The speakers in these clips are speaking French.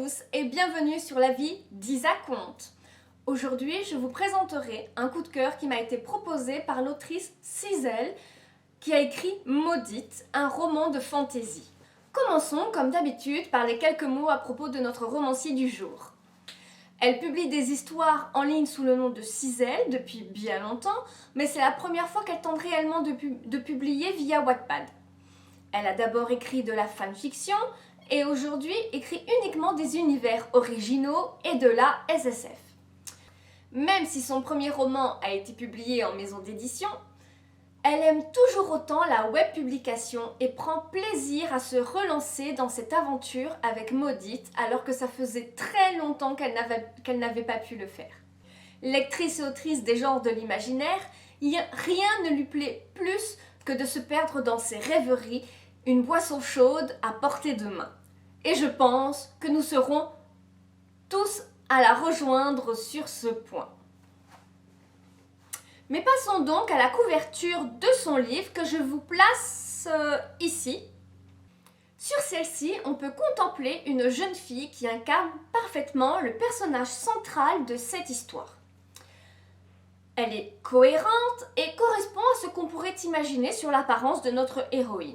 tous et bienvenue sur la vie d'Isa Conte. Aujourd'hui, je vous présenterai un coup de cœur qui m'a été proposé par l'autrice Cizelle qui a écrit Maudite, un roman de fantaisie. Commençons comme d'habitude par les quelques mots à propos de notre romancier du jour. Elle publie des histoires en ligne sous le nom de Cizelle depuis bien longtemps, mais c'est la première fois qu'elle tente réellement de publier via Wattpad. Elle a d'abord écrit de la fanfiction et aujourd'hui écrit uniquement des univers originaux et de la SSF. Même si son premier roman a été publié en maison d'édition, elle aime toujours autant la web publication et prend plaisir à se relancer dans cette aventure avec Maudite alors que ça faisait très longtemps qu'elle n'avait pas pu le faire. Lectrice et autrice des genres de l'imaginaire, rien ne lui plaît plus que de se perdre dans ses rêveries, une boisson chaude à portée de main. Et je pense que nous serons tous à la rejoindre sur ce point. Mais passons donc à la couverture de son livre que je vous place ici. Sur celle-ci, on peut contempler une jeune fille qui incarne parfaitement le personnage central de cette histoire. Elle est cohérente et correspond à ce qu'on pourrait imaginer sur l'apparence de notre héroïne.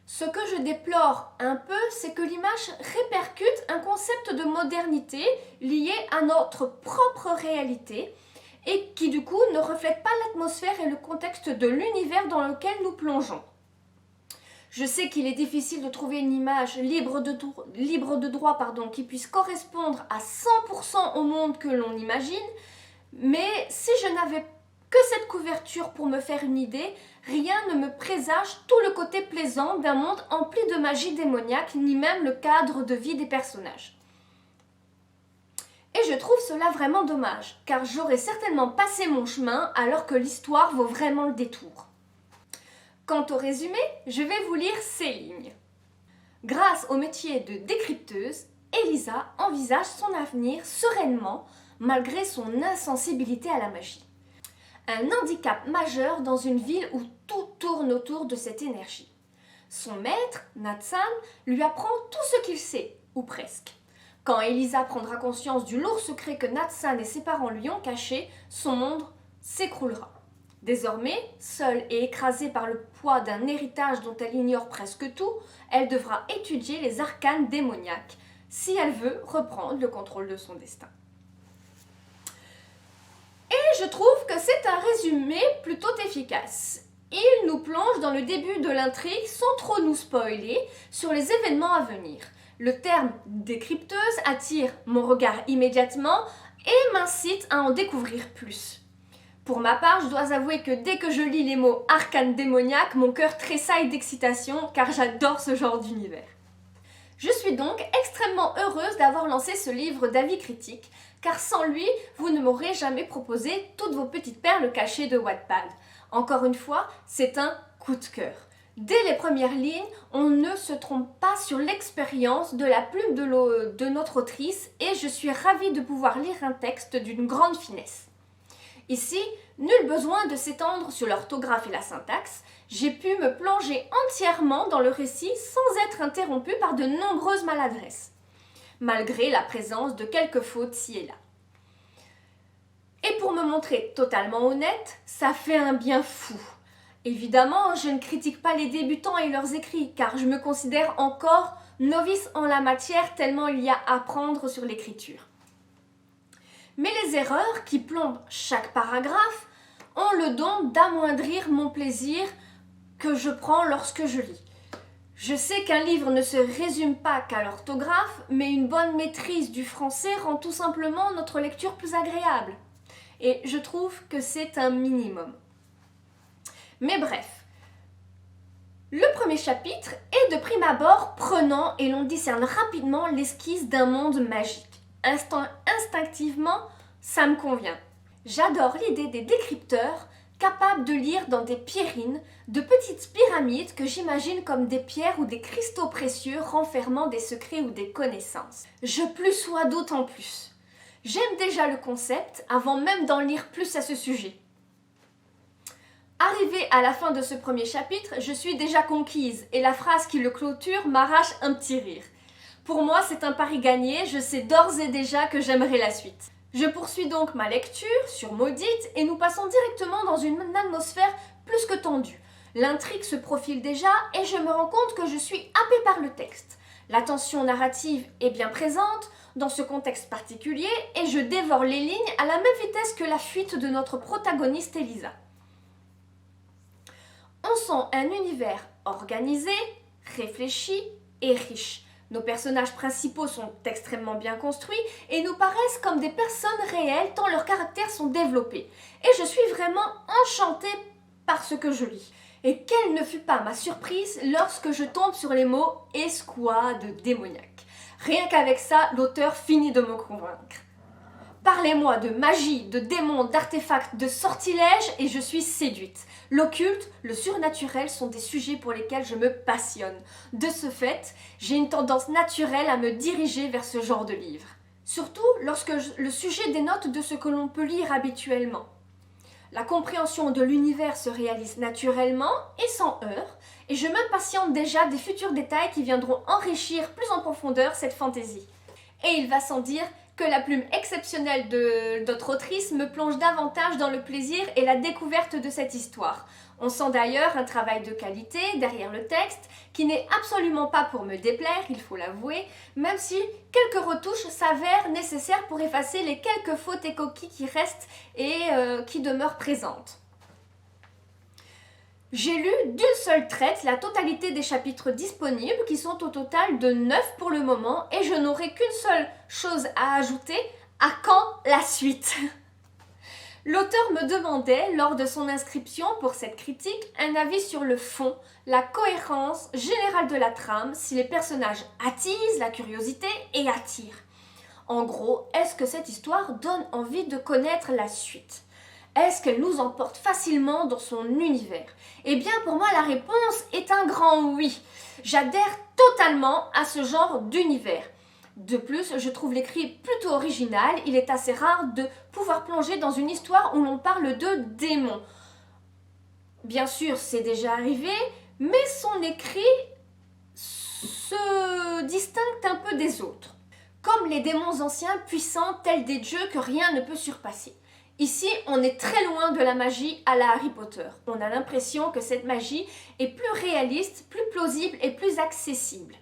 Ce que je déplore un peu, c'est que l'image répercute un concept de modernité lié à notre propre réalité et qui du coup ne reflète pas l'atmosphère et le contexte de l'univers dans lequel nous plongeons. Je sais qu'il est difficile de trouver une image libre de droit qui puisse correspondre à 100% au monde que l'on imagine, mais si je n'avais que cette couverture pour me faire une idée, rien ne me présage tout le côté plaisant d'un monde empli de magie démoniaque, ni même le cadre de vie des personnages. Et je trouve cela vraiment dommage, car j'aurais certainement passé mon chemin alors que l'histoire vaut vraiment le détour. Quant au résumé, je vais vous lire ces lignes. Grâce au métier de décrypteuse, Elisa envisage son avenir sereinement, malgré son insensibilité à la magie. Un handicap majeur dans une ville où tout tourne autour de cette énergie. Son maître, Natsan, lui apprend tout ce qu'il sait, ou presque. Quand Elisa prendra conscience du lourd secret que Natsan et ses parents lui ont caché, son monde s'écroulera. Désormais, seule et écrasée par le poids d'un héritage dont elle ignore presque tout, elle devra étudier les arcanes démoniaques, si elle veut reprendre le contrôle de son destin. Et je trouve que c'est un résumé plutôt efficace. Il nous plonge dans le début de l'intrigue sans trop nous spoiler sur les événements à venir. Le terme décrypteuse attire mon regard immédiatement et m'incite à en découvrir plus. Pour ma part, je dois avouer que dès que je lis les mots arcane démoniaque, mon cœur tressaille d'excitation car j'adore ce genre d'univers. Je suis donc extrêmement heureuse d'avoir lancé ce livre d'avis critiques, car sans lui, vous ne m'aurez jamais proposé toutes vos petites perles cachées de Wattpad. Encore une fois, c'est un coup de cœur. Dès les premières lignes, on ne se trompe pas sur l'expérience de la plume de notre autrice et je suis ravie de pouvoir lire un texte d'une grande finesse. Ici, nul besoin de s'étendre sur l'orthographe et la syntaxe, j'ai pu me plonger entièrement dans le récit sans être interrompue par de nombreuses maladresses, malgré la présence de quelques fautes ci et là. Et pour me montrer totalement honnête, ça fait un bien fou. Évidemment, je ne critique pas les débutants et leurs écrits, car je me considère encore novice en la matière tellement il y a à apprendre sur l'écriture. Mais les erreurs qui plombent chaque paragraphe ont le don d'amoindrir mon plaisir que je prends lorsque je lis. Je sais qu'un livre ne se résume pas qu'à l'orthographe, mais une bonne maîtrise du français rend tout simplement notre lecture plus agréable. Et je trouve que c'est un minimum. Mais bref, le premier chapitre est de prime abord prenant et l'on discerne rapidement l'esquisse d'un monde magique. Instinctivement, ça me convient. J'adore l'idée des décrypteurs capables de lire dans des pierrines, de petites pyramides que j'imagine comme des pierres ou des cristaux précieux renfermant des secrets ou des connaissances. Je plus sois d'autant plus. J'aime déjà le concept avant même d'en lire plus à ce sujet. Arrivée à la fin de ce premier chapitre, je suis déjà conquise et la phrase qui le clôture m'arrache un petit rire. Pour moi, c'est un pari gagné, je sais d'ores et déjà que j'aimerai la suite. Je poursuis donc ma lecture sur Maudite et nous passons directement dans une atmosphère plus que tendue. L'intrigue se profile déjà et je me rends compte que je suis happée par le texte. La tension narrative est bien présente dans ce contexte particulier et je dévore les lignes à la même vitesse que la fuite de notre protagoniste Elisa. On sent un univers organisé, réfléchi et riche. Nos personnages principaux sont extrêmement bien construits et nous paraissent comme des personnes réelles tant leurs caractères sont développés. Et je suis vraiment enchantée par ce que je lis. Et quelle ne fut pas ma surprise lorsque je tombe sur les mots « escouade démoniaque ». Rien qu'avec ça, l'auteur finit de me convaincre. Parlez-moi de magie, de démons, d'artefacts, de sortilèges et je suis séduite. L'occulte, le surnaturel sont des sujets pour lesquels je me passionne. De ce fait, j'ai une tendance naturelle à me diriger vers ce genre de livre. Surtout lorsque le sujet dénote de ce que l'on peut lire habituellement. La compréhension de l'univers se réalise naturellement et sans heurts, et je m'impatiente déjà des futurs détails qui viendront enrichir plus en profondeur cette fantaisie. Et il va sans dire que la plume exceptionnelle de notre autrice me plonge davantage dans le plaisir et la découverte de cette histoire. On sent d'ailleurs un travail de qualité derrière le texte qui n'est absolument pas pour me déplaire, il faut l'avouer, même si quelques retouches s'avèrent nécessaires pour effacer les quelques fautes et coquilles qui restent et qui demeurent présentes. J'ai lu d'une seule traite la totalité des chapitres disponibles qui sont au total de 9 pour le moment et je n'aurai qu'une seule chose à ajouter, à quand la suite? L'auteur me demandait, lors de son inscription pour cette critique, un avis sur le fond, la cohérence générale de la trame, si les personnages attisent la curiosité et attirent. En gros, est-ce que cette histoire donne envie de connaître la suite? Est-ce qu'elle nous emporte facilement dans son univers? Eh bien, pour moi, la réponse est un grand oui. J'adhère totalement à ce genre d'univers. De plus, je trouve l'écrit plutôt original. Il est assez rare de pouvoir plonger dans une histoire où l'on parle de démons. Bien sûr, c'est déjà arrivé, mais son écrit se distingue un peu des autres. Comme les démons anciens puissants tels des dieux que rien ne peut surpasser. Ici, on est très loin de la magie à la Harry Potter. On a l'impression que cette magie est plus réaliste, plus plausible et plus accessible.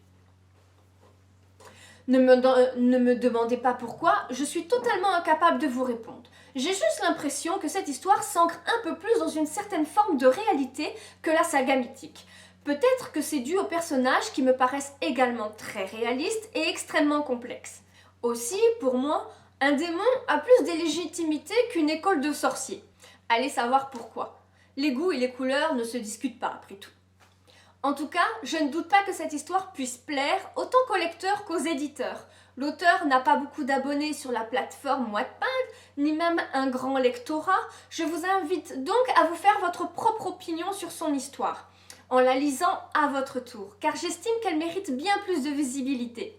Ne me demandez pas pourquoi, je suis totalement incapable de vous répondre. J'ai juste l'impression que cette histoire s'ancre un peu plus dans une certaine forme de réalité que la saga mythique. Peut-être que c'est dû aux personnages qui me paraissent également très réalistes et extrêmement complexes. Aussi, pour moi, un démon a plus de légitimité qu'une école de sorciers. Allez savoir pourquoi. Les goûts et les couleurs ne se discutent pas après tout. En tout cas, je ne doute pas que cette histoire puisse plaire autant qu'aux lecteurs qu'aux éditeurs. L'auteur n'a pas beaucoup d'abonnés sur la plateforme Wattpad, ni même un grand lectorat. Je vous invite donc à vous faire votre propre opinion sur son histoire, en la lisant à votre tour, car j'estime qu'elle mérite bien plus de visibilité.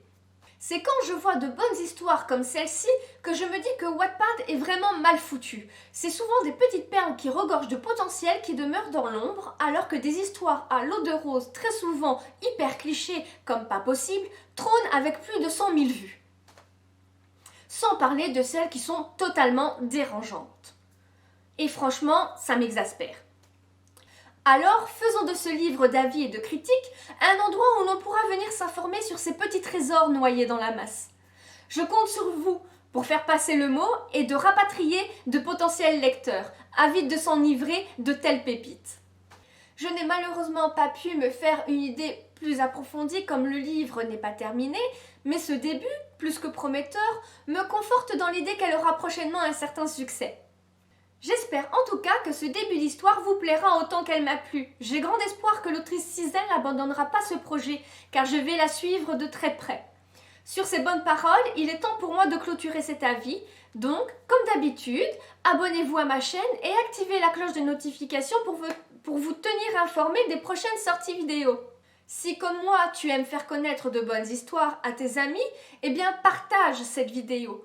C'est quand je vois de bonnes histoires comme celle-ci que je me dis que Wattpad est vraiment mal foutu. C'est souvent des petites perles qui regorgent de potentiel qui demeurent dans l'ombre, alors que des histoires à l'eau de rose, très souvent hyper clichés comme pas possible, trônent avec plus de 100 000 vues. Sans parler de celles qui sont totalement dérangeantes. Et franchement, ça m'exaspère. Alors, faisons de ce livre d'avis et de critiques un endroit où l'on pourra venir s'informer sur ces petits trésors noyés dans la masse. Je compte sur vous pour faire passer le mot et de rapatrier de potentiels lecteurs, avides de s'enivrer de telles pépites. Je n'ai malheureusement pas pu me faire une idée plus approfondie comme le livre n'est pas terminé, mais ce début, plus que prometteur, me conforte dans l'idée qu'elle aura prochainement un certain succès. J'espère en tout cas que ce début d'histoire vous plaira autant qu'elle m'a plu. J'ai grand espoir que l'autrice Cizel n'abandonnera pas ce projet, car je vais la suivre de très près. Sur ces bonnes paroles, il est temps pour moi de clôturer cet avis. Donc, comme d'habitude, abonnez-vous à ma chaîne et activez la cloche de notification pour vous tenir informé des prochaines sorties vidéo. Si comme moi, tu aimes faire connaître de bonnes histoires à tes amis, eh bien partage cette vidéo.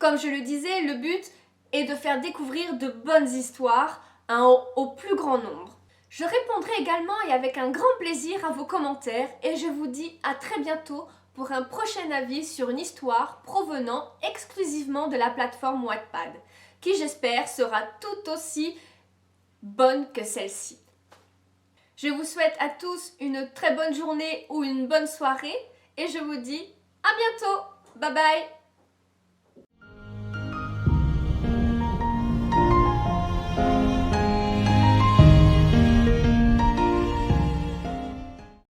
Comme je le disais, le but et de faire découvrir de bonnes histoires au plus grand nombre. Je répondrai également et avec un grand plaisir à vos commentaires et je vous dis à très bientôt pour un prochain avis sur une histoire provenant exclusivement de la plateforme Wattpad, qui j'espère sera tout aussi bonne que celle-ci. Je vous souhaite à tous une très bonne journée ou une bonne soirée et je vous dis à bientôt. Bye bye.